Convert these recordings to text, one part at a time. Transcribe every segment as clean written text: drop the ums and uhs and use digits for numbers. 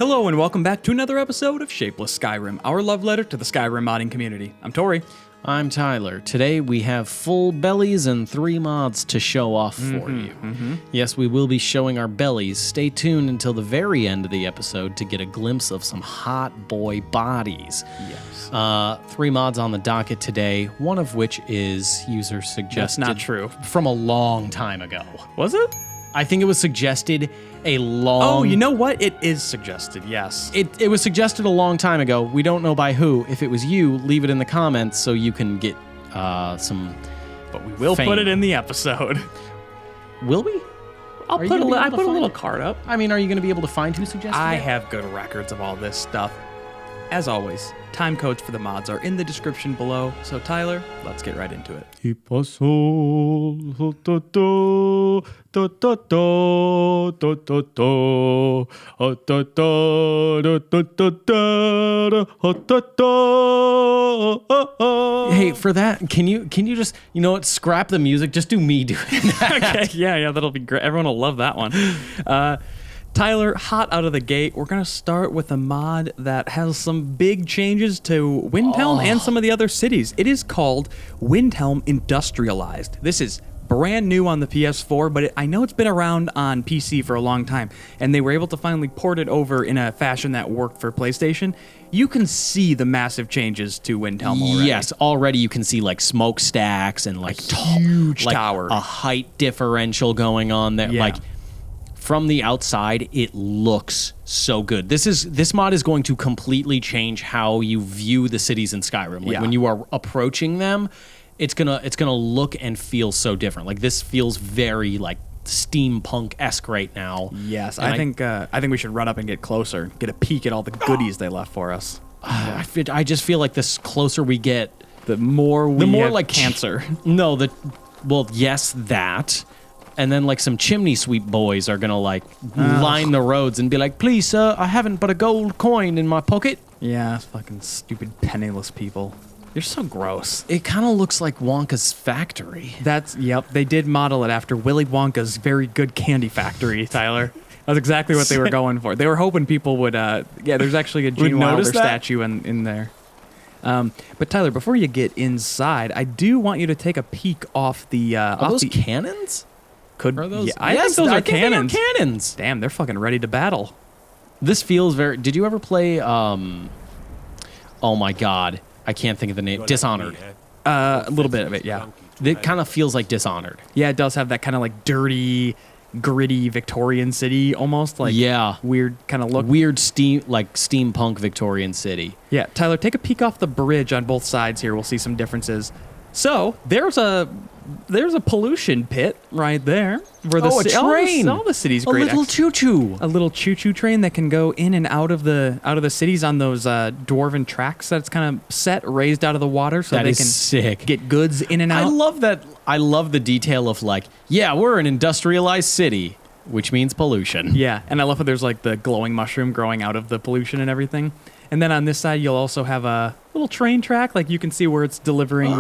Hello and welcome back to another episode of Shapeless Skyrim, our love letter to the Skyrim modding community. I'm Tori. I'm Tyler. Today we have full bellies and 3 mods to show off for you. Yes, we will be showing our bellies. Stay tuned until the very end of the episode to get a glimpse of some hot boy bodies. Yes. 3 mods on the docket today, one of which is user suggested. That's not true. From a long time ago. Was it? I think it was suggested a long... Oh, you know what? It is suggested, yes. It was suggested a long time ago. We don't know by who. If it was you, leave it in the comments so you can get some But we will fame. put it in the episode. Will we? I put a little card up. I mean, are you going to be able to find who suggested I it? have good records of all this stuff. As always, time codes for the mods are in the description below. So Tyler, let's get right into it. Hey, for that, can you just, you know what, scrap the music, just do me doing that. Okay, yeah, that'll be great. Everyone will love that one. Tyler, hot out of the gate, we're going to start with a mod that has some big changes to Windhelm and some of the other cities. It is called Windhelm Industrialized. This is brand new on the PS4, but I know it's been around on PC for a long time, and they were able to finally port it over in a fashion that worked for PlayStation. You can see the massive changes to Windhelm already. Yes, already you can see like smokestacks and like huge tower. A height differential going on there. Yeah. Like from the outside, it looks so good. This mod is going to completely change how you view the cities in Skyrim. Like when you are approaching them, it's gonna look and feel so different. Like this feels very like steampunk-esque right now. Yes, I think we should run up and get closer, get a peek at all the goodies they left for us. I just feel like the closer we get, The more have like cancer. No, yes, that. And then like some chimney sweep boys are gonna like line the roads and be like, "Please, sir, I haven't but a gold coin in my pocket." Yeah, fucking stupid penniless people. You're so gross. It kind of looks like Wonka's factory. Yep, they did model it after Willy Wonka's very good candy factory, Tyler. That's exactly what they were going for. They were hoping people would, there's actually a Gene Wilder statue in there. But Tyler, before you get inside, I do want you to take a peek off the... Are those cannons? Are those? Yeah, I think those are cannons. They are cannons. Damn, they're fucking ready to battle. This feels very... Did you ever play... oh my god. I can't think of the name. Dishonored. A little bit of it, yeah. It kind of feels like Dishonored. Yeah, it does have that kind of like dirty, gritty Victorian city almost. Like weird kind of look. Weird steampunk Victorian city. Yeah, Tyler, take a peek off the bridge on both sides here. We'll see some differences. So there's a pollution pit right there. Where a train. All the city's great. A little choo-choo. A little choo-choo train that can go in and out of the cities on those dwarven tracks that's kind of raised out of the water so that they can get goods in and out. I love that. I love the detail of like, yeah, we're an industrialized city, which means pollution. Yeah, and I love how there's like the glowing mushroom growing out of the pollution and everything. And then on this side, you'll also have a little train track. Like you can see where it's delivering.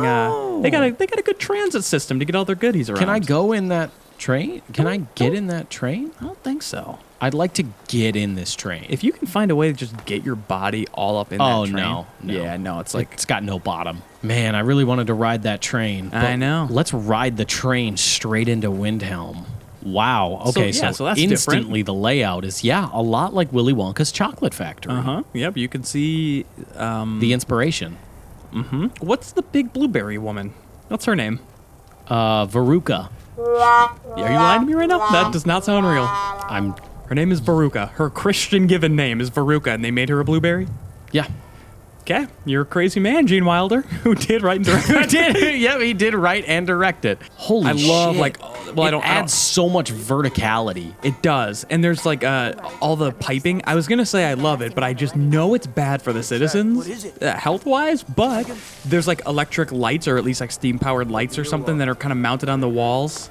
They got a good transit system to get all their goodies around. Can I go in that train? Can I get in that train? I don't think so. I'd like to get in this train. If you can find a way to just get your body all up in that train. Oh, no. Yeah, no, it's like... It's got no bottom. Man, I really wanted to ride that train. I know. Let's ride the train straight into Windhelm. Wow. Okay, so that's instantly different. The layout is, a lot like Willy Wonka's chocolate factory. Uh-huh. Yep, you can see... the inspiration. Mm-hmm. What's the big blueberry woman? What's her name? Veruca. Are you lying to me right now? That does not sound real. Her name is Veruca. Her Christian given name is Veruca, and they made her a blueberry? Yeah. Okay, you're a crazy man, Gene Wilder, who did write and direct it. Yeah, he did write and direct it. Holy shit. I love, it adds so much verticality. It does. And there's, all the piping. I was going to say I love it, but I just know it's bad for the citizens, health-wise, but there's, electric lights, or at least, steam-powered lights or something that are kind of mounted on the walls.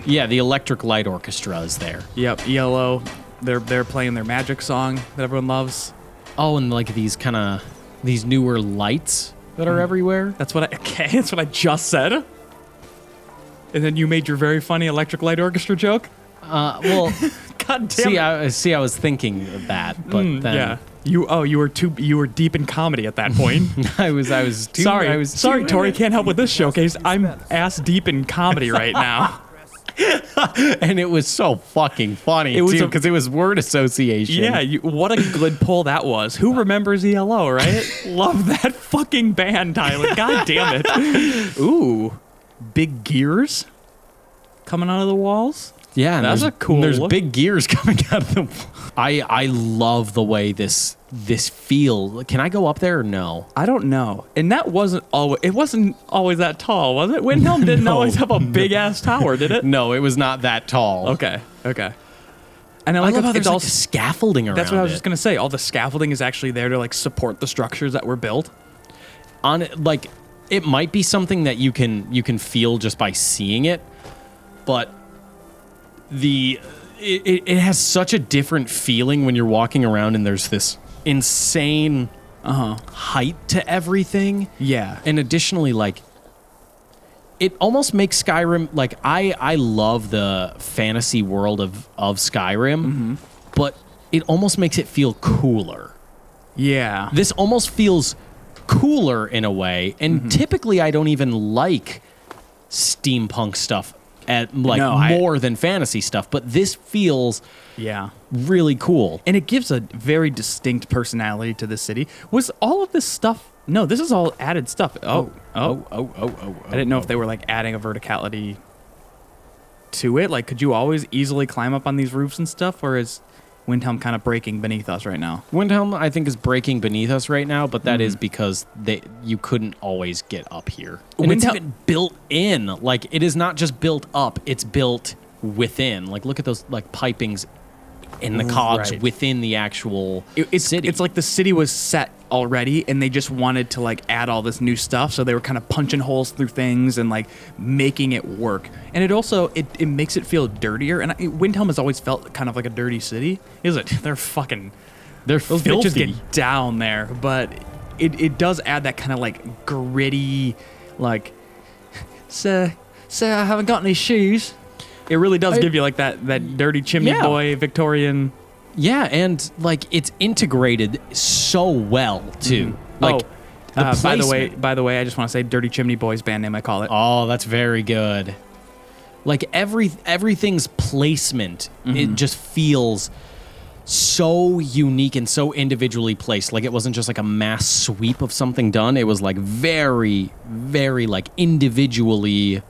Yeah, the Electric Light Orchestra is there. Yep, ELO. They're playing their magic song that everyone loves. Oh, and these newer lights that are everywhere. That's what I just said. And then you made your very funny Electric Light Orchestra joke. Well, God damn it. I was thinking of that, but then Yeah. You were deep in comedy at that point. I was too Sorry, Tori, can't help with this showcase. I'm ass deep in comedy right now. and it was so fucking funny too because it was word association. Yeah, what a good pull that was. Who remembers ELO, right? Love that fucking band, Tyler. God damn it. Ooh, big gears coming out of the walls. Yeah, that's a cool There's look. big gears coming out of them. I love the way this feel. Can I go up there or no? I don't know. And that wasn't always that tall, was it? Windhelm didn't always have a big ass tower, did it? No, it was not that tall. Okay. And I love how there's all scaffolding around. That's what I was just gonna say. All the scaffolding is actually there to like support the structures that were built. On like, it might be something that you can feel just by seeing it, but it has such a different feeling when you're walking around and there's this insane height to everything. Yeah. And additionally, like, it almost makes Skyrim, like, I love the fantasy world of Skyrim, but it almost makes it feel cooler. Yeah. This almost feels cooler in a way, and typically I don't even like steampunk stuff more than fantasy stuff, but this feels really cool. And it gives a very distinct personality to the city. Was all of this stuff? No, this is all added stuff. Oh. I didn't know if they were like adding a verticality to it. Like, could you always easily climb up on these roofs and stuff, or is Windhelm kind of breaking beneath us right now? Windhelm, I think, is breaking beneath us right now, but that is because you couldn't always get up here. And it's even built in. Like, it is not just built up, it's built within. Like, look at those like pipings in the cogs within the actual city. It's like the city was set already, and they just wanted to like add all this new stuff, so they were kind of punching holes through things and like making it work. And it also it makes it feel dirtier. And Windhelm has always felt kind of like a dirty city. Is it? They're those filthy. bitches get down there, but it does add that kind of like gritty, like, sir, I haven't got any shoes. It really does give you like that dirty chimney boy Victorian. Yeah, and like it's integrated so well too. Like by the way, I just want to say Dirty Chimney Boys band name, I call it. Oh, that's very good. Like everything's placement, it just feels so unique and so individually placed. Like it wasn't just like a mass sweep of something done. It was like very, very like individually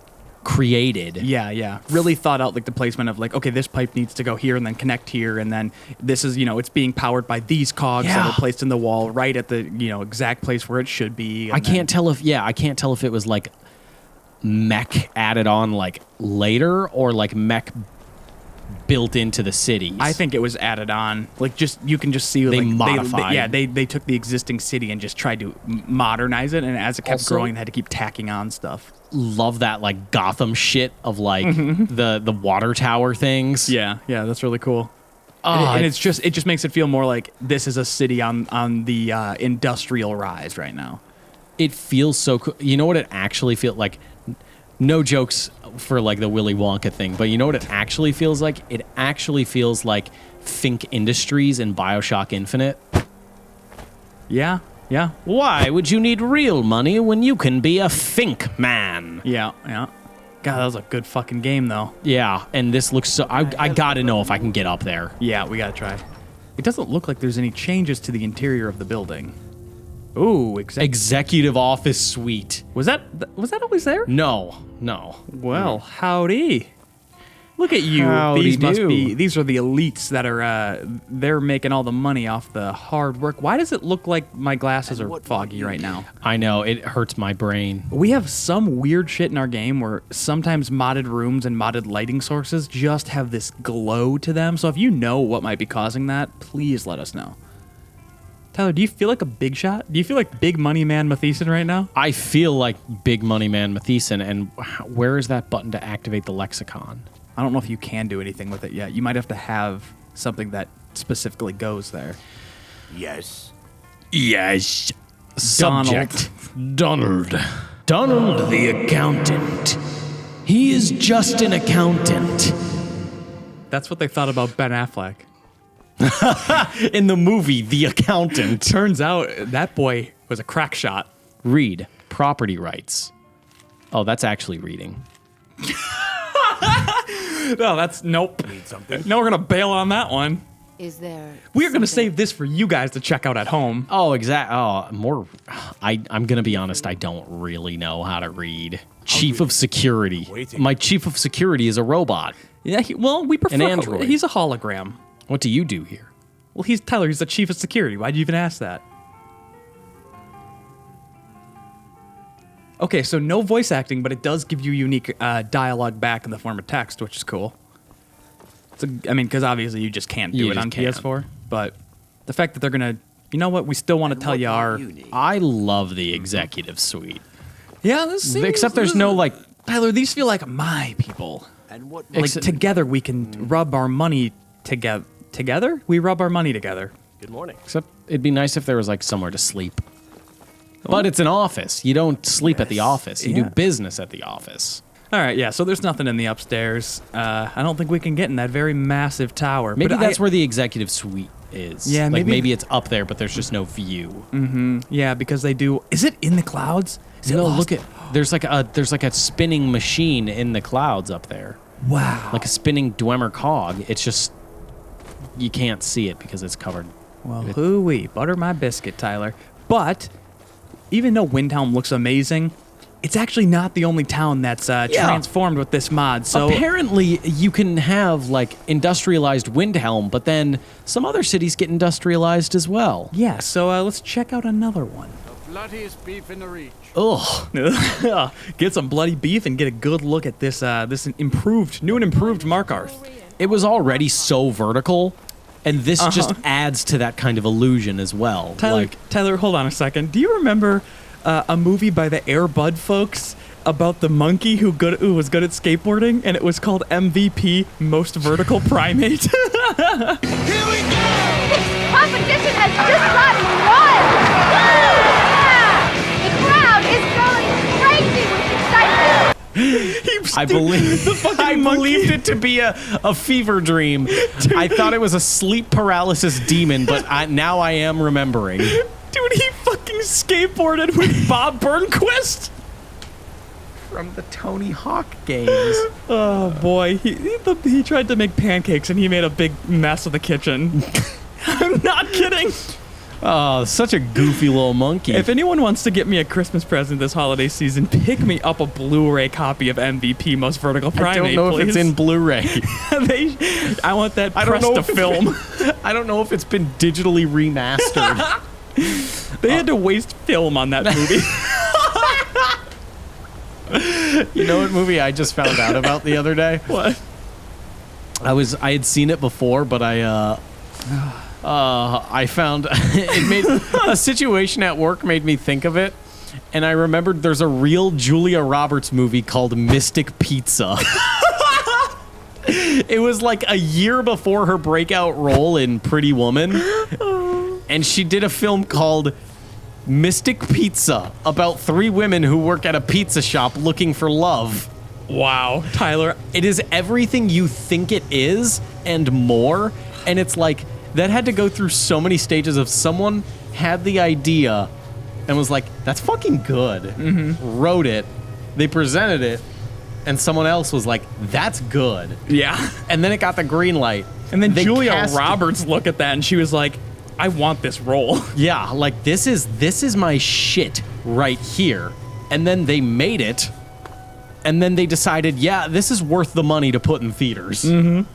created. Yeah. Really thought out like the placement of like, okay, this pipe needs to go here and then connect here, and then this is, it's being powered by these cogs that are placed in the wall right at the, exact place where it should be. I can't tell if it was like mech added on like later or like mech built into the cities. I think it was added on. Like, just you can just see they modified. They took the existing city and just tried to modernize it, and as it kept growing, they had to keep tacking on stuff. Love that like Gotham shit of like the water tower things. Yeah, that's really cool. And it just makes it feel more like this is a city on the industrial rise right now. It feels so cool. You know what it actually feels like? No jokes for like the Willy Wonka thing, but you know what it actually feels like? It actually feels like Fink Industries in BioShock Infinite. Yeah. Why would you need real money when you can be a Fink man? Yeah. God, that was a good fucking game, though. Yeah, and this looks so... I gotta know if I can get up there. Yeah, we gotta try. It doesn't look like there's any changes to the interior of the building. Ooh, Executive Office Suite. Was that always there? No. Well, howdy. Look at you. These are the elites that are they're making all the money off the hard work. Why does it look like my glasses are foggy right now? I know, it hurts my brain. We have some weird shit in our game where sometimes modded rooms and modded lighting sources just have this glow to them. So if you know what might be causing that, please let us know. Tyler, do you feel like a big shot? Do you feel like Big Money Man Matheson right now? I feel like Big Money Man Matheson, and where is that button to activate the lexicon? I don't know if you can do anything with it yet. You might have to have something that specifically goes there. Yes. Subject. Donald the accountant. He is just an accountant. That's what they thought about Ben Affleck. In the movie, The Accountant. Turns out that boy was a crack shot. Read property rights. Oh, that's actually reading. No, that's nope. Need something? No, we're gonna bail on that one. Is there? We're gonna something- save this for you guys to check out at home. Oh, exact. Oh, more. I'm gonna be honest. I don't really know how to read. Chief of Security. Waiting. My Chief of Security is a robot. Yeah, well, we prefer android. He's a hologram. What do you do here? Well, he's Tyler. He's the chief of security. Why'd you even ask that? Okay, so no voice acting, but it does give you unique dialogue back in the form of text, which is cool. I mean, because obviously you just can't do You it on just can't. PS4. But the fact that they're gonna, you know what? We still want to tell you our. I love the executive suite. Yeah, this seems, Except there's no like. Tyler, these feel like my people. And what? Like Except- together we can rub our money together. Together? We rub our money together. Good morning. Except it'd be nice if there was like somewhere to sleep. But it's an office. You don't sleep at the office. You Yeah. do business at the office. All right, yeah. So there's nothing in the upstairs. I don't think we can get in that very massive tower. Maybe but that's where the executive suite is. Yeah, like maybe- it's up there, but there's just no view. Yeah, because they do. Is it in the clouds? Is it No, lost? look at there's like a spinning machine in the clouds up there, Wow. like a spinning Dwemer cog. It's just you can't see it because it's covered. Well, hoo-wee, butter my biscuit, Tyler. But even though Windhelm looks amazing, it's actually not the only town that's transformed with this mod. So Apparently, you can have like industrialized Windhelm, but then some other cities get industrialized as well. yeah, so let's check out another one. Bloodiest beef in the reach. Ugh. Get some bloody beef and get a good look at this this new and improved Markarth. It was already so vertical, and this just adds to that kind of illusion as well. Tyler, hold on a second. Do you remember a movie by the Air Bud folks about the monkey who was good at skateboarding, and it was called MVP, Most Vertical Primate? Competition has just gotten run! Yeah! The crowd is going crazy with excitement! I believe the fucking I monkey. believed it to be a fever dream. I thought it was a sleep paralysis demon, but now I am remembering. Dude, he fucking skateboarded with Bob Burnquist. From the Tony Hawk games. Oh boy, he tried to make pancakes and he made a big mess of the kitchen. I'm not kidding. Oh, such a goofy little monkey. If anyone wants to get me a Christmas present this holiday season, pick me up a Blu-ray copy of MVP Most Vertical I Primate, don't know please. if it's in Blu-ray. I want that I don't pressed know to if film. I don't know if it's been digitally remastered. They had to waste film on that movie. You know what movie I just found out about the other day? What? I had seen it before, but I found it made a situation at work made me think of it, and I remembered there's a real Julia Roberts movie called Mystic Pizza. It was like a year before her breakout role in Pretty Woman, and she did a film called Mystic Pizza about 3 women who work at a pizza shop looking for love. Wow, Tyler. It is everything you think it is and more, and it's like that had to go through so many stages of someone had the idea and was like, that's fucking good. Wrote it, they presented it, and someone else was like, that's good. Yeah. And then it got the green light. And then They Julia cast- Roberts looked at that and she was like, I want this role. Yeah, like this is my shit right here. And then they made it, and then they decided, yeah, this is worth the money to put in theaters. Man.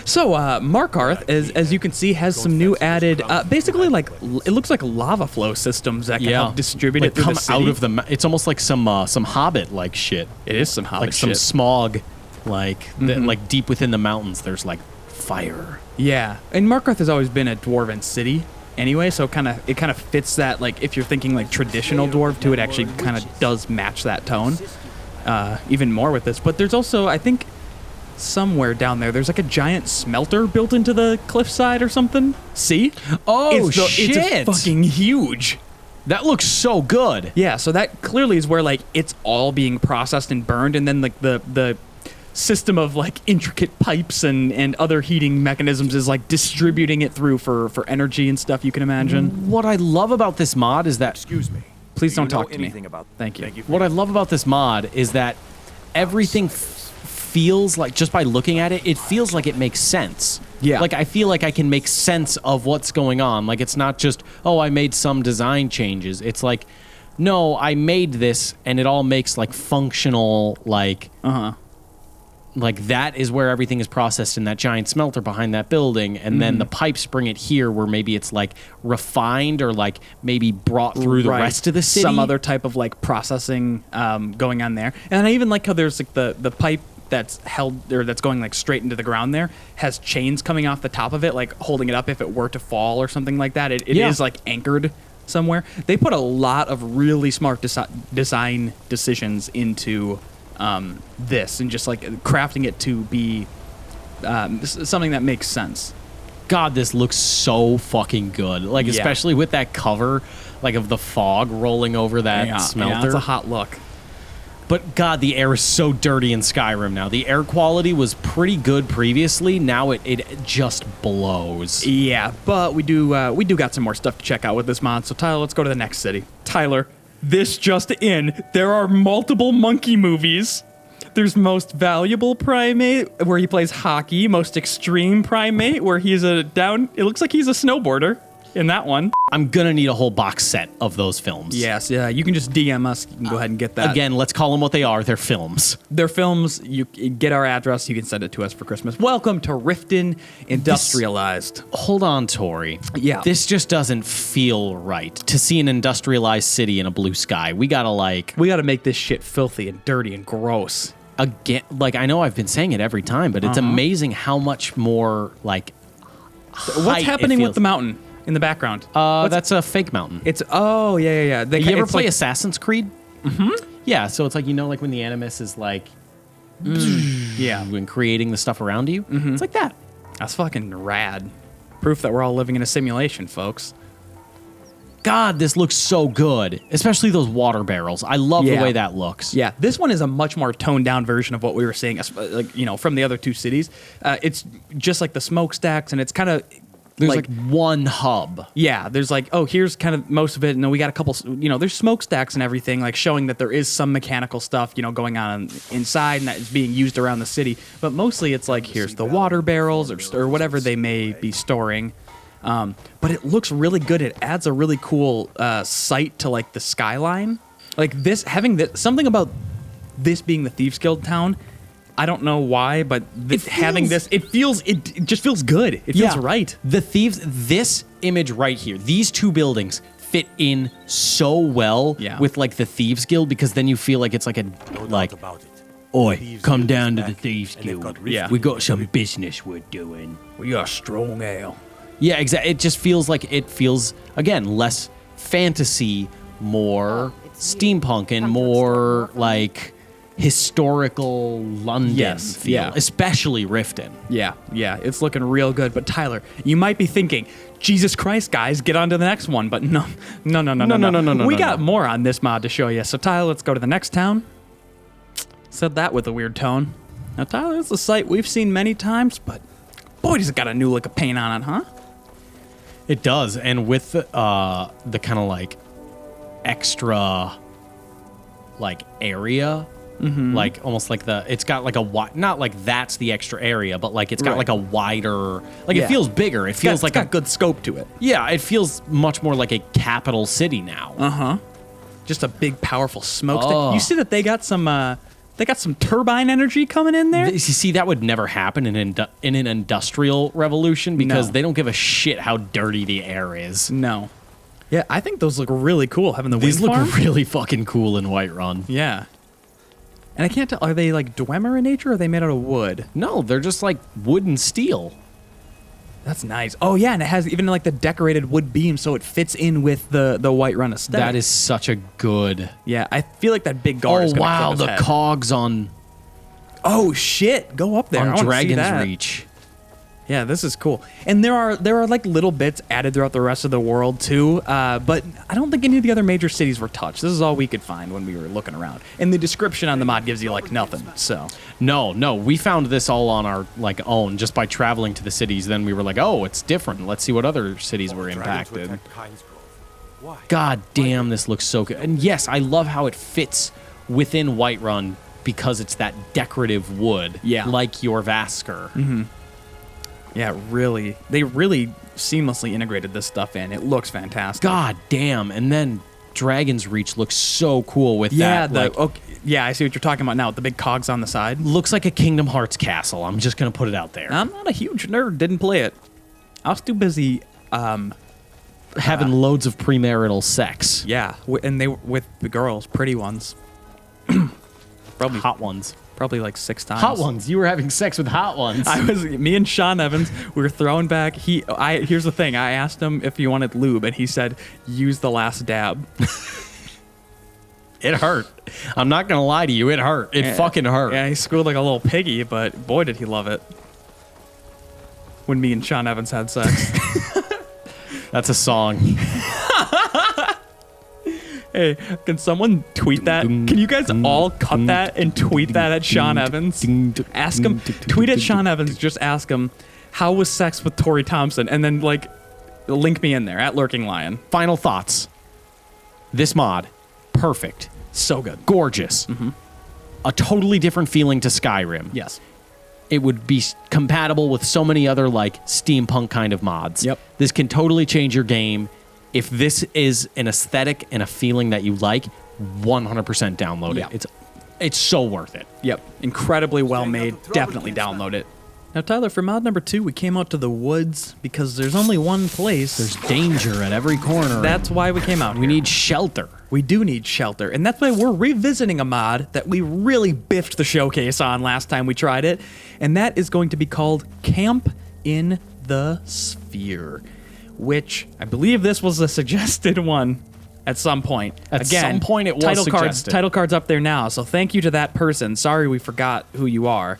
So, Markarth, as you can see, has some new added, basically like, it looks like lava flow systems that can help distribute like it through come the city. out of the. It's almost like some Hobbit-like shit. It is some Hobbit Like some shit. smog, like like deep within the mountains. There's like fire. Yeah, and Markarth has always been a dwarven city anyway, so it kind of fits that, like, if you're thinking like traditional dwarf too, it actually kind of does match that tone even more with this. But there's also, I think, somewhere down there's like a giant smelter built into the cliffside or something. See? Oh It's fucking huge. That looks so good. Yeah, so that clearly is where like it's all being processed and burned, and then like the system of like intricate pipes and other heating mechanisms is like distributing it through for energy and stuff you can imagine. What I love about this mod is that Excuse me. Please Do you don't know talk to me. anything about Thank you. what I love about this mod is that everything feels like, just by looking at it, it feels like it makes sense. Yeah. Like I feel like I can make sense of what's going on. Like it's not just, oh, I made some design changes. It's like, no, I made this and it all makes like functional, like like that is where everything is processed in that giant smelter behind that building, and then the pipes bring it here where maybe it's like refined or like maybe brought through the rest of the city. Some other type of like processing going on there. And I even like how there's like the pipe that's held or that's going like straight into the ground there has chains coming off the top of it, like holding it up if it were to fall or something like that. It is like anchored somewhere. They put a lot of really smart design decisions into this and just like crafting it to be something that makes sense. God, this looks so fucking good. Like, especially with that cover, like of the fog rolling over that smelter. Yeah, it's a hot look. But God, the air is so dirty in Skyrim now. The air quality was pretty good previously. Now it just blows. Yeah, but we do got some more stuff to check out with this mod. So Tyler, let's go to the next city. Tyler, this just in, there are multiple monkey movies. There's Most Valuable Primate, where he plays hockey. Most Extreme Primate, where he's it looks like he's a snowboarder in that one. I'm gonna need a whole box set of those films. Yes, yeah, you can just DM us. You can go ahead and get that. Again, let's call them what they are. They're films. They're films. You get our address. You can send it to us for Christmas. Welcome to Riften Industrialized. Hold on, Tori. Yeah. This just doesn't feel right to see an industrialized city in a blue sky. We gotta make this shit filthy and dirty and gross. Again, like, I know I've been saying it every time, but it's amazing how much more, like, What's happening with the mountain in the background? That's a fake mountain. It's, yeah. You ever play Assassin's Creed? Mm-hmm. Yeah, so it's like, like when the Animus is like, when creating the stuff around you? Mm-hmm. It's like that. That's fucking rad. Proof that we're all living in a simulation, folks. God, this looks so good, especially those water barrels. I love the way that looks. Yeah, this one is a much more toned down version of what we were seeing, like, from the other two cities. It's just like the smokestacks, and it's kind of there's like one hub. Yeah, there's like, here's kind of most of it, and then we got a couple, there's smokestacks and everything, like showing that there is some mechanical stuff, going on inside and that is being used around the city. But mostly it's like, here's the water barrels or whatever they may be storing. But it looks really good. It adds a really cool sight to like the skyline. Like this, something about this being the Thieves Guild town. I don't know why, but it just feels good. It feels right. This image right here, these two buildings fit in so well with like the Thieves Guild, because then you feel like it's like oi, come down to the Thieves Guild. Yeah. We got some business we're doing. We got strong ale. Yeah, exactly. It just feels like again, less fantasy, more steampunk, and more like historical London feel, especially Riften. Yeah, it's looking real good. But Tyler, you might be thinking, Jesus Christ, guys, get on to the next one. But no. We got more on this mod to show you. So Tyler, let's go to the next town. Said that with a weird tone. Now Tyler, it's a site we've seen many times, but boy, does it got a new lick of paint on it, huh? It does, and with the kind of like extra like area, like almost like it's got like not like that's the extra area, but like it's got like a wider, like it feels bigger. It feels it's got good scope to it. Yeah, it feels much more like a capital city now. Just a big, powerful smokestack. You see that they got some. They got some turbine energy coming in there. You see, that would never happen in an industrial revolution, because they don't give a shit how dirty the air is. No. Yeah, I think those look really cool. Having the These wind look farm. really fucking cool in Whiterun. Yeah. And I can't tell, are they like Dwemer in nature, or are they made out of wood? No, they're just like wood and steel. That's nice. Oh yeah, and it has even like the decorated wood beam, so it fits in with the Whiterun aesthetic. That is such a good. Yeah, I feel like that big guard is gonna wow, clip his the head. cogs on. Oh shit, go up there. On I wanna see Dragon's that. Reach. Yeah, this is cool. And there are like little bits added throughout the rest of the world too, but I don't think any of the other major cities were touched. This is all we could find when we were looking around. And the description on the mod gives you like nothing. So No, we found this all on our like own just by traveling to the cities. Then we were like, oh, it's different. Let's see what other cities were impacted. God damn, this looks so good. And yes, I love how it fits within Whiterun because it's that decorative wood, like your Vasker. Mm-hmm. Yeah, they really seamlessly integrated this stuff in. It looks fantastic. God damn. And then Dragon's Reach looks so cool with that. Yeah, I see what you're talking about now with the big cogs on the side. Looks like a Kingdom Hearts castle. I'm just going to put it out there. I'm not a huge nerd. Didn't play it. I was too busy having loads of premarital sex. Yeah, and they with the girls, pretty ones. Probably hot ones. Probably like 6 times. Hot ones. You were having sex with hot ones. Me and Sean Evans, we were throwing back. Here's the thing. I asked him if he wanted lube, and he said, use the last dab. It hurt. I'm not going to lie to you. It hurt. It fucking hurt. Yeah, he squealed like a little piggy, but boy, did he love it. When me and Sean Evans had sex. That's a song. Hey, can someone tweet that? Can you guys all cut that and tweet that at Sean Evans? Ask him, tweet at Sean Evans, just ask him, how was sex with Tori Thompson? And then, like, link me in there, at Lurking Lion. Final thoughts. This mod, perfect. So good. Gorgeous. Mm-hmm. A totally different feeling to Skyrim. Yes. It would be compatible with so many other, like, steampunk kind of mods. Yep. This can totally change your game. If this is an aesthetic and a feeling that you like, 100% download it. It's so worth it. Yep. Incredibly well made. Definitely download it. Now, Tyler, for mod number 2, we came out to the woods because there's only one place. There's danger at every corner. That's why we came out. We need shelter. We do need shelter. And that's why we're revisiting a mod that we really biffed the showcase on last time we tried it. And that is going to be called Camp in the Sphere, which I believe this was a suggested one at some point. At some point it was suggested. Title card's up there now, so thank you to that person. Sorry we forgot who you are.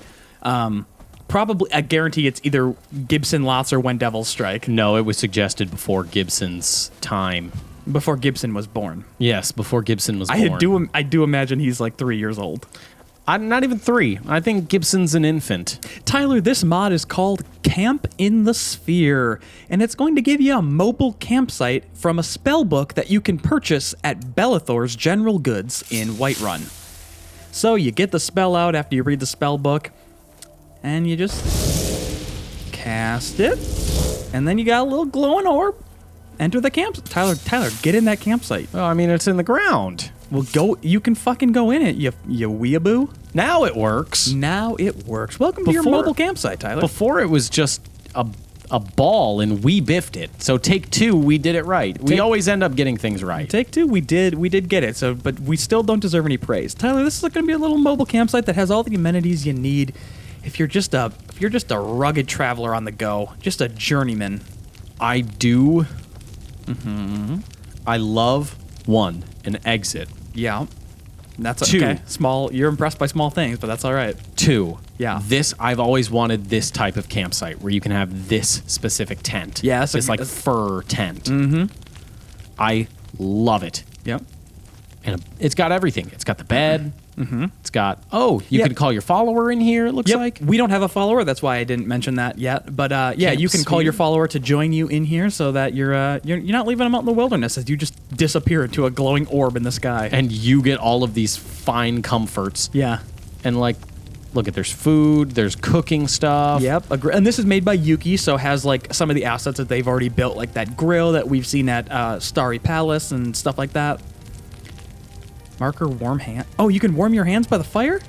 Probably, I guarantee it's either Gibson Lots or When Devils Strike. No, it was suggested before Gibson's time. Before Gibson was born. Yes, before Gibson was born. I do imagine he's like 3 years old. I'm not even 3. I think Gibson's an infant. Tyler, this mod is called Camp in the Sphere, and it's going to give you a mobile campsite from a spell book that you can purchase at Bellathor's General Goods in Whiterun. So you get the spell out after you read the spell book, and you just cast it, and then you got a little glowing orb. Enter the camp. Tyler, get in that campsite. Oh, I mean, it's in the ground. Well, go. You can fucking go in it, you weeaboo. Now it works. Welcome to your mobile campsite, Tyler. Before it was just a ball, and we biffed it. So take 2, we did it right. We always end up getting things right. Take 2, we did get it. So, but we still don't deserve any praise, Tyler. This is going to be a little mobile campsite that has all the amenities you need. If you're just a rugged traveler on the go, just a journeyman. I do. Mm-hmm. I love an exit. Yeah. That's 2. Okay. Small. You're impressed by small things, but that's all right. 2. Yeah. I've always wanted this type of campsite where you can have this specific tent. Yeah. It's like fur tent. Mm-hmm. I love it. Yep. And it's got everything. It's got the bed. Mm-hmm. It's got, you could call your follower in here, it looks like. We don't have a follower. That's why I didn't mention that yet. But you can call your follower to join you in here so that you're not leaving them out in the wilderness as you just disappear into a glowing orb in the sky. And you get all of these fine comforts. Yeah. And like, look there's food, there's cooking stuff. Yep. And this is made by Yuki, so has like some of the assets that they've already built, like that grill that we've seen at Starry Palace and stuff like that. Marker warm hand. Oh, you can warm your hands by the fire?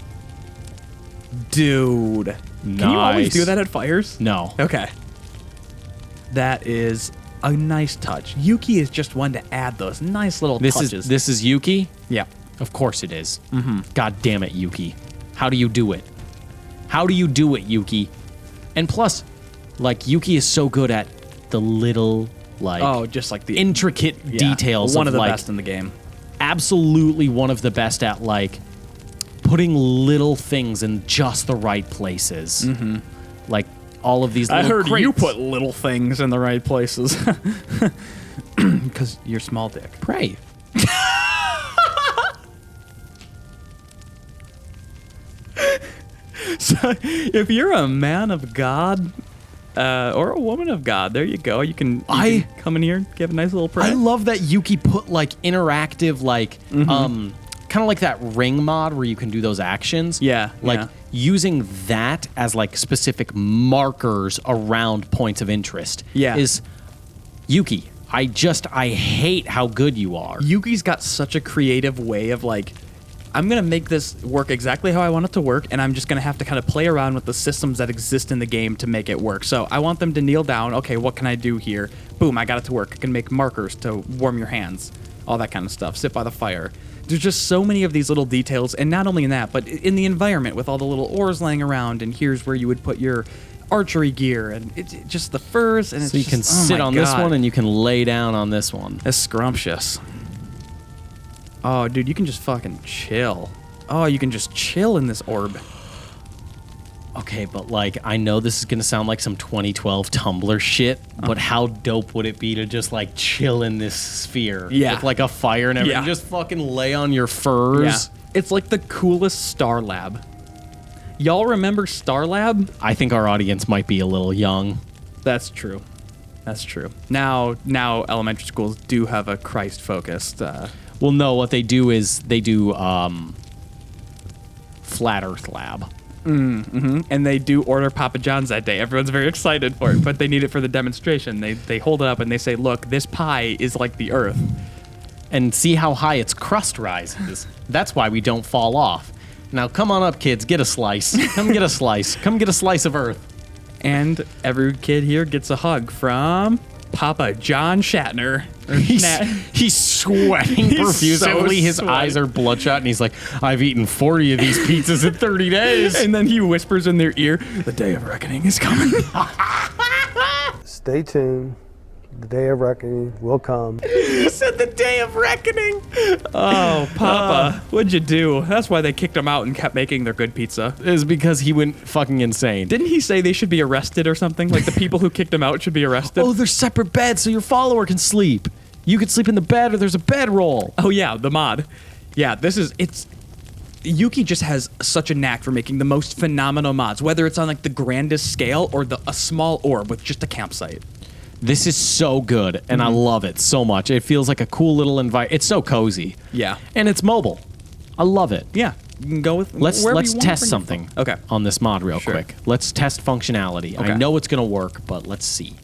Dude. Nice. Can you always do that at fires? No. Okay. That is a nice touch. Yuki is just one to add those nice little touches. This is Yuki? Yeah. Of course it is. Mm-hmm. God damn it, Yuki. How do you do it? How do you do it, Yuki? And plus, like, Yuki is so good at the little, like... just like the... intricate details. One of the best in the game. Absolutely one of the best at, like, putting little things in just the right places. Mm-hmm. Like, all of these I little heard you crates. put little things in the right places. Because you're small dick. Pray. So if you're a man of God or a woman of God, there you go. You can come in here, give a nice little prayer. I love that Yuki put like interactive, like kind of like that ring mod where you can do those actions. Yeah, like yeah. using that as like specific markers around points of interest. Yeah. Is Yuki. I hate how good you are. Yuki's got such a creative way of like, I'm going to make this work exactly how I want it to work, and I'm just going to have to kind of play around with the systems that exist in the game to make it work. So I want them to kneel down. Okay, what can I do here? Boom, I got it to work. I can make markers to warm your hands, all that kind of stuff. Sit by the fire. There's just so many of these little details, and not only in that, but in the environment with all the little ores laying around, and here's where you would put your archery gear, and it's just the furs, and it's So you can just, sit oh my on this God. one and you can lay down on this one. That's scrumptious. Oh, dude, you can just fucking chill. Oh, you can just chill in this orb. Okay, but like, I know this is going to sound like some 2012 Tumblr shit, but how dope would it be to just like chill in this sphere? Yeah. With like a fire and everything. Yeah. Just fucking lay on your furs. It's like the coolest Star Lab. Y'all remember Star Lab? I think our audience might be a little young. That's true. That's true. Now elementary schools do have a Christ-focused... Well, no, what they do is they do Flat Earth Lab. and they do order Papa John's that day. Everyone's very excited for it, but they need it for the demonstration. They hold it up and they say, look, this pie is like the Earth. And see how high its crust rises. That's why we don't fall off. Now, come on up, kids. Get a slice. Come get a slice. Come get a slice of Earth. And every kid here gets a hug from Papa John Shatner. He's sweating He's profusely. so His sweaty. eyes are bloodshot, and he's like, I've eaten 40 of these pizzas in 30 days. And then he whispers in their ear, the day of reckoning is coming. Stay tuned. The day of reckoning will come. He said the day of reckoning. Oh, Papa, what'd you do? That's why they kicked him out and kept making their good pizza. Is because he went fucking insane. Didn't he say they should be arrested or something? Like the people who kicked him out should be arrested? Oh, there's separate beds so your follower can sleep. You can sleep in the bed or there's a bedroll. Oh, yeah, the mod. Yeah, it's... Yuki just has such a knack for making the most phenomenal mods, whether it's on like the grandest scale or a small orb with just a campsite. This is so good, and I love it so much. It feels like a cool little environment. It's so cozy. Yeah. And it's mobile. I love it. Yeah, you can go with Let's wherever you want to test bring your something phone. Okay. on this mod real Sure. quick. Let's test functionality. Okay. I know it's going to work, but let's see.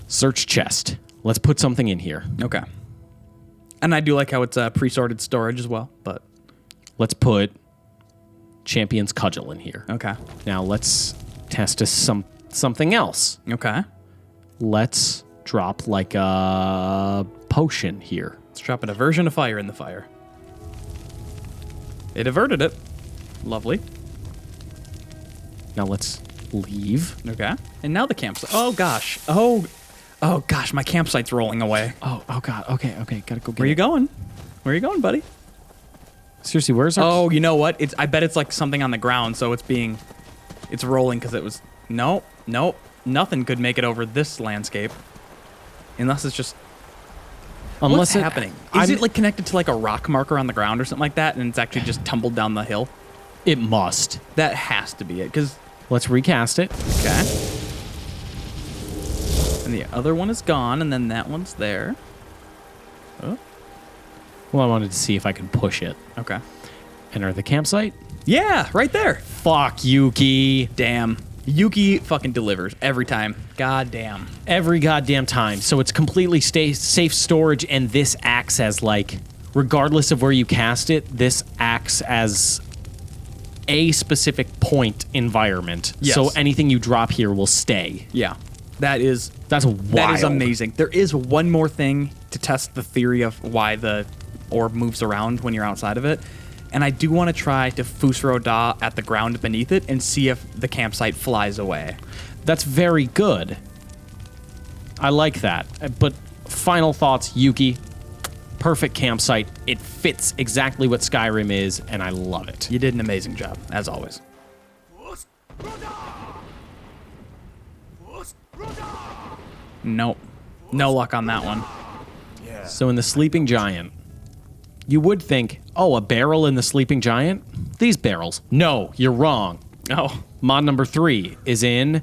Search chest. Let's put something in here. Okay. And I do like how it's pre-sorted storage as well, but... Let's put Champion's Cudgel in here. Okay. Now let's test something else. Okay. Let's drop like a potion here. Let's drop an aversion of fire in the fire. It averted it. Lovely. Now let's leave. Okay. And now the campsite. Oh, gosh. Oh, gosh, my campsite's rolling away. Oh God. Okay. Gotta go get Where you going? Where you going, buddy? Seriously, where's our... Oh, you know what? I bet it's like something on the ground, so it's rolling because it was... Nope. Nothing could make it over this landscape. Unless it's just... What's happening? Is it like connected to like a rock marker on the ground or something like that, and it's actually just tumbled down the hill? It must. That has to be it, because... Let's recast it. Okay. And the other one is gone, and then that one's there. Oh, Well, I wanted to see if I could push it. okay. Enter the campsite. Yeah, right there. Fuck, Yuki. Damn. Yuki fucking delivers every time. God damn. Every goddamn time. So it's completely safe storage, and this acts as like, regardless of where you cast it, this acts as a specific point environment. Yes. So anything you drop here will stay. Yeah. That's wild. That is amazing. There is one more thing to test the theory of why the orb moves around when you're outside of it. And I do want to try to Fusro Da at the ground beneath it and see if the campsite flies away. That's very good. I like that. But final thoughts, Yuki. Perfect campsite. It fits exactly what Skyrim is, and I love it. You did an amazing job, as always. Nope. No luck on that one. So in the Sleeping Giant, you would think, oh, a barrel in the Sleeping Giant? These barrels. No, you're wrong. Oh. Mod number 3 is in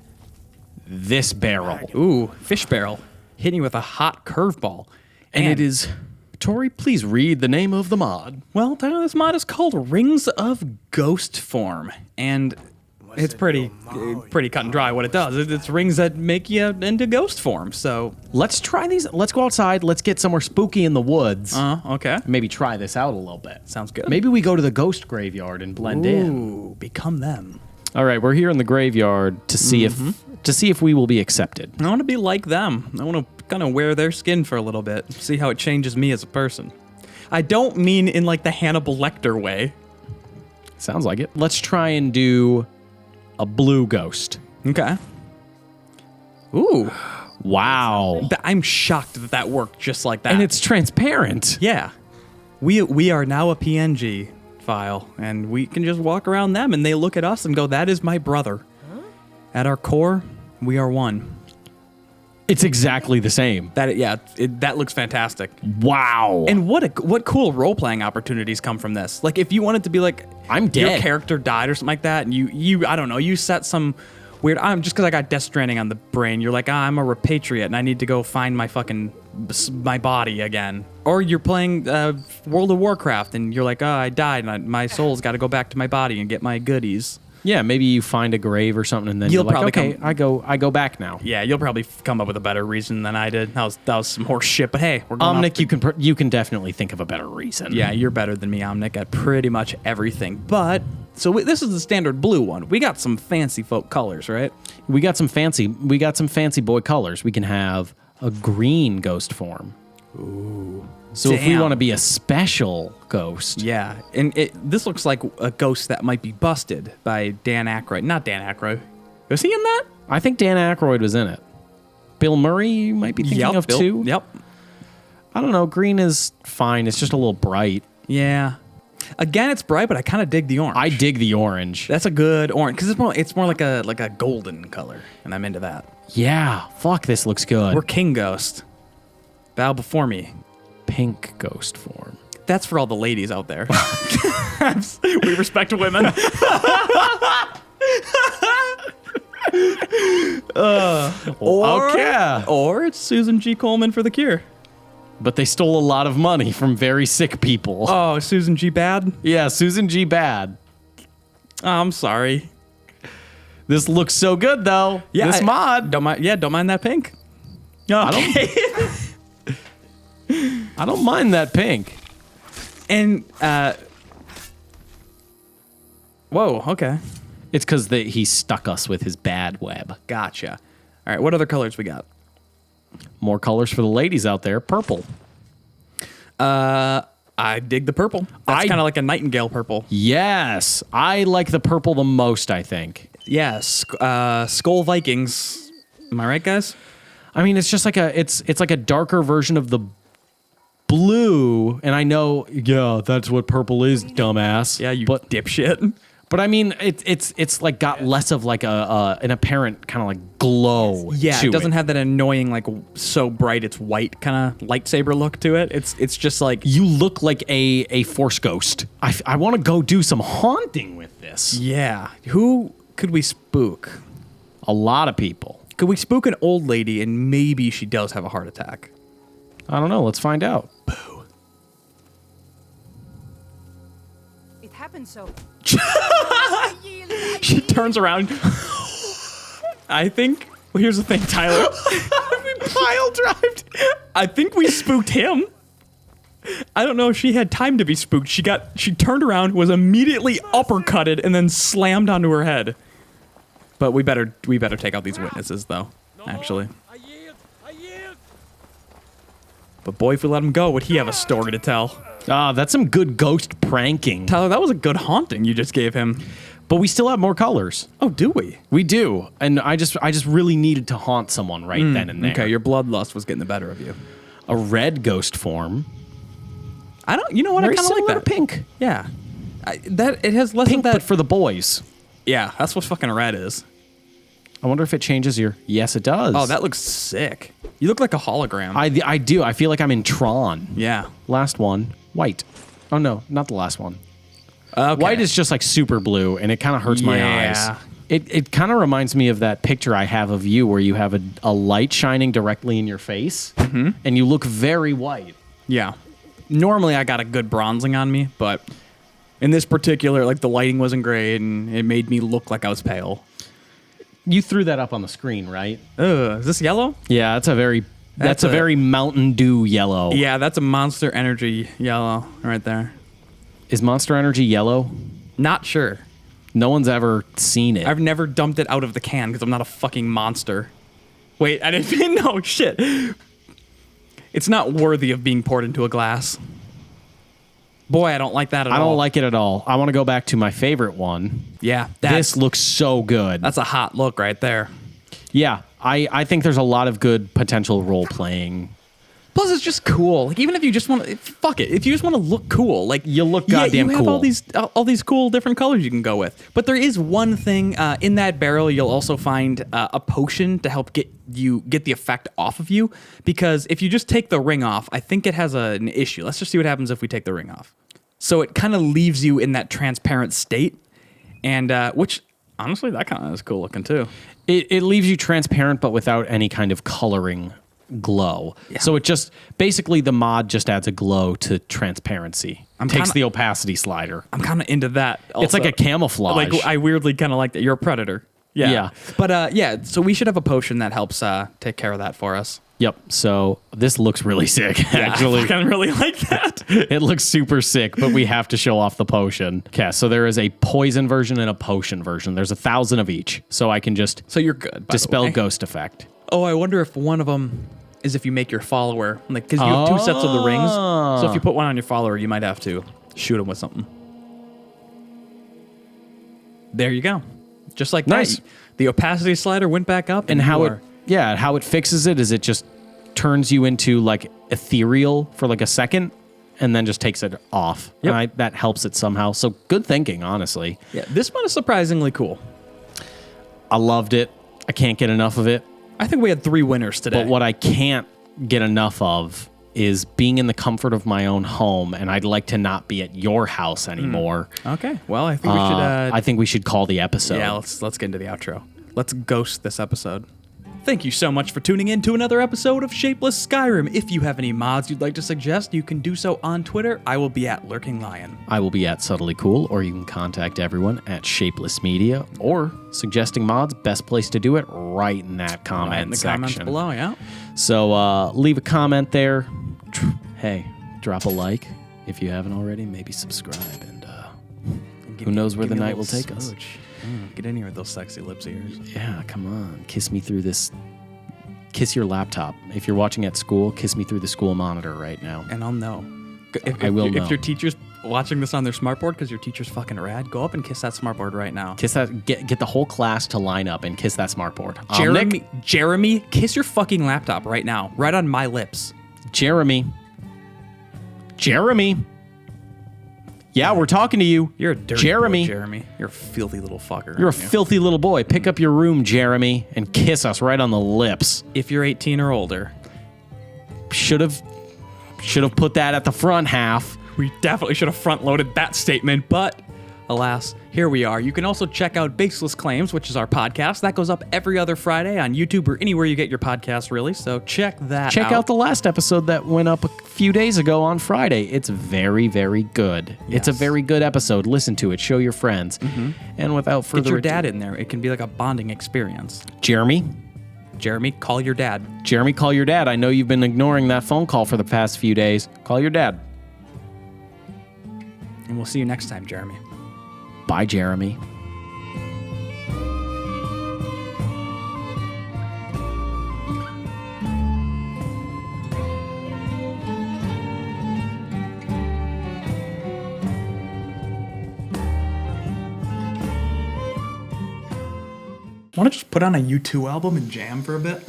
this barrel. Ooh, fish barrel. Hitting you with a hot curveball. And it is... Tori, please read the name of the mod. Well, Tyler, this mod is called Rings of Ghost Form. And it's pretty cut and dry what it does. It's rings that make you into ghost form, so... Let's try these. Let's go outside. Let's get somewhere spooky in the woods. Okay. Maybe try this out a little bit. Sounds good. Maybe we go to the ghost graveyard and blend in. Ooh, become them. All right, we're here in the graveyard to see if we will be accepted. I want to be like them. I want to kind of wear their skin for a little bit, see how it changes me as a person. I don't mean in like the Hannibal Lecter way. Sounds like it. Let's try and do a blue ghost. Okay. Ooh. Wow. I'm shocked that worked just like that. And it's transparent. Yeah. We are now a PNG file, and we can just walk around them, and they look at us and go, that is my brother. Huh? At our core, we are one. It's exactly the same. That looks fantastic. Wow. And what cool role-playing opportunities come from this. Like, if you wanted to be like, I'm dead. Your character died or something like that, and you I don't know, you set some weird, just because I got Death Stranding on the brain, you're like, I'm a repatriate, and I need to go find my body again. Or you're playing World of Warcraft, and you're like, I died, and my soul's got to go back to my body and get my goodies. Yeah, maybe you find a grave or something, and then you're like, okay, I go back now. Yeah, you'll probably come up with a better reason than I did. That was some horse shit, but hey, we're going Omnic, you can definitely think of a better reason. Yeah, you're better than me, Omnic, at pretty much everything. But, so this is the standard blue one. We got some fancy folk colors, right? We got some fancy boy colors. We can have a green ghost form. Ooh. So if we want to be a special ghost. Yeah, and this looks like a ghost that might be busted by Dan Aykroyd. Not Dan Aykroyd. Was he in that? I think Dan Aykroyd was in it. Bill Murray, you might be thinking of too. Yep. I don't know. Green is fine. It's just a little bright. Yeah. Again, it's bright, but I kind of dig the orange. I dig the orange. That's a good orange because it's more like a golden color, and I'm into that. Yeah. Fuck, this looks good. We're King Ghost. Bow before me. Pink ghost form. That's for all the ladies out there. We respect women. Or it's Susan G. Komen for The Cure. But they stole a lot of money from very sick people. Oh, Susan G. Bad? Yeah, Susan G. Bad. Oh, I'm sorry. This looks so good, though. Yeah, this mod. Don't mind that pink. Okay. I don't mind that pink. And, whoa, okay. It's because he stuck us with his bad web. Gotcha. All right, what other colors we got? More colors for the ladies out there. Purple. I dig the purple. That's kind of like a nightingale purple. Yes. I like the purple the most, I think. Yes. Skull Vikings. Am I right, guys? I mean, it's just like it's like a darker version of the blue, and I know, yeah, that's what purple is, dumbass. Yeah, dipshit. But I mean, it's like got less of like an apparent kind of like glow. Yeah, to it doesn't have that annoying like so bright it's white kind of lightsaber look to it. It's just like you look like a force ghost. I want to go do some haunting with this. Yeah, who could we spook? A lot of people. Could we spook an old lady and maybe she does have a heart attack? I don't know. Let's find out. Boo. It happened so. She turns around. I think. Well, here's the thing, Tyler. We pile drived. I think we spooked him. I don't know if she had time to be spooked. She turned around, was immediately uppercutted, and then slammed onto her head. But we better take out these witnesses, though. Actually. I yield. But boy, if we let him go, would he have a story to tell? Ah, that's some good ghost pranking. Tyler, that was a good haunting you just gave him. But we still have more colors. Oh, do we? We do. And I just really needed to haunt someone right then and there. Okay, your bloodlust was getting the better of you. A red ghost form. You know what? Very I kind of like similar that. to pink. Yeah. It has less Pink, of that. but for the boys. Yeah, that's what fucking red is. I wonder if it changes your... Yes, it does. Oh, that looks sick. You look like a hologram. I do. I feel like I'm in Tron. Yeah. Last one, white. Oh, no, not the last one. Okay. White is just like super blue, and it kind of hurts my eyes. It kind of reminds me of that picture I have of you where you have a light shining directly in your face, and you look very white. Yeah. Normally, I got a good bronzing on me, but in this particular, like, the lighting wasn't great, and it made me look like I was pale. You threw that up on the screen, right? Is this yellow? Yeah, that's a very Mountain Dew yellow. Yeah, that's a Monster Energy yellow right there. Is Monster Energy yellow? Not sure. No one's ever seen it. I've never dumped it out of the can because I'm not a fucking monster. Wait, I didn't... No, shit. It's not worthy of being poured into a glass. Boy, I don't like that at all. I don't like it at all. I want to go back to my favorite one. Yeah. This looks so good. That's a hot look right there. Yeah, I think there's a lot of good potential role-playing. Plus, it's just cool. Like, even if you just want to... Fuck it. If you just want to look cool, like... You look goddamn cool. You have cool. all these cool different colors you can go with. But there is one thing. In that barrel, you'll also find a potion to help get the effect off of you. Because if you just take the ring off, I think it has an issue. Let's just see what happens if we take the ring off. So it kind of leaves you in that transparent state. And, which... Honestly, that kind of is cool looking, too. It leaves you transparent, but without any kind of coloring glow. Yeah. So it just basically the mod just adds a glow to transparency. Takes the opacity slider. I'm kind of into that. Also. It's like a camouflage. Like I weirdly kind of like that. You're a predator. Yeah. But yeah, so we should have a potion that helps take care of that for us. Yep. So this looks really sick, actually. I kind of really like that. It looks super sick, but we have to show off the potion. Okay, so there is a poison version and a potion version. There's 1,000 of each. So I can just you're good. Dispel ghost effect. Oh, I wonder if one of them is if you make your follower. Like, because you have 2 sets of the rings. So if you put one on your follower, you might have to shoot him with something. There you go. Just like nice. that. The opacity slider went back up. And how it fixes it is it just turns you into like ethereal for like a second and then just takes it off. Yep. And that helps it somehow. So good thinking, honestly. Yeah, this one is surprisingly cool. I loved it. I can't get enough of it. I think we had 3 winners today. But what I can't get enough of is being in the comfort of my own home, and I'd like to not be at your house anymore. Okay. Well, I think we should... I think we should call the episode. Yeah, let's get into the outro. Let's ghost this episode. Thank you so much for tuning in to another episode of Shapeless Skyrim. If you have any mods you'd like to suggest, you can do so on Twitter. I will be at Lurking Lion. I will be at Subtly Cool, or you can contact everyone at Shapeless Media, or suggesting mods, best place to do it, right in that comment Right in the section. comments below, yeah. So leave a comment there. Hey, drop a like if you haven't already. Maybe subscribe, and who knows where the night will take us. Get in here with those sexy lips of yours. Yeah, come on. Kiss me through this. Kiss your laptop. If you're watching at school, kiss me through the school monitor right now. And I'll know. I will know. If your teacher's watching this on their smartboard because your teacher's fucking rad, go up and kiss that smartboard right now. Kiss that. Get the whole class to line up and kiss that smartboard. Jeremy, kiss your fucking laptop right now. Right on my lips. Jeremy. Yeah, we're talking to you. You're a dirty boy, Jeremy. You're a filthy little fucker. You're a filthy little boy. Pick up your room, Jeremy, and kiss us right on the lips. If you're 18 or older. Should have put that at the front half. We definitely should have front-loaded that statement, but alas, here we are. You can also check out Baseless Claims, which is our podcast. That goes up every other Friday on YouTube or anywhere you get your podcasts, really, so check that out. Check out the last episode that went up a few days ago on Friday. It's very, very good. Yes. It's a very good episode. Listen to it. Show your friends. Mm-hmm. And without further ado... Get your dad in there. It can be like a bonding experience. Jeremy, call your dad. Jeremy, call your dad. I know you've been ignoring that phone call for the past few days. Call your dad. And we'll see you next time, Jeremy. Bye, Jeremy. Want to just put on a U2 album and jam for a bit?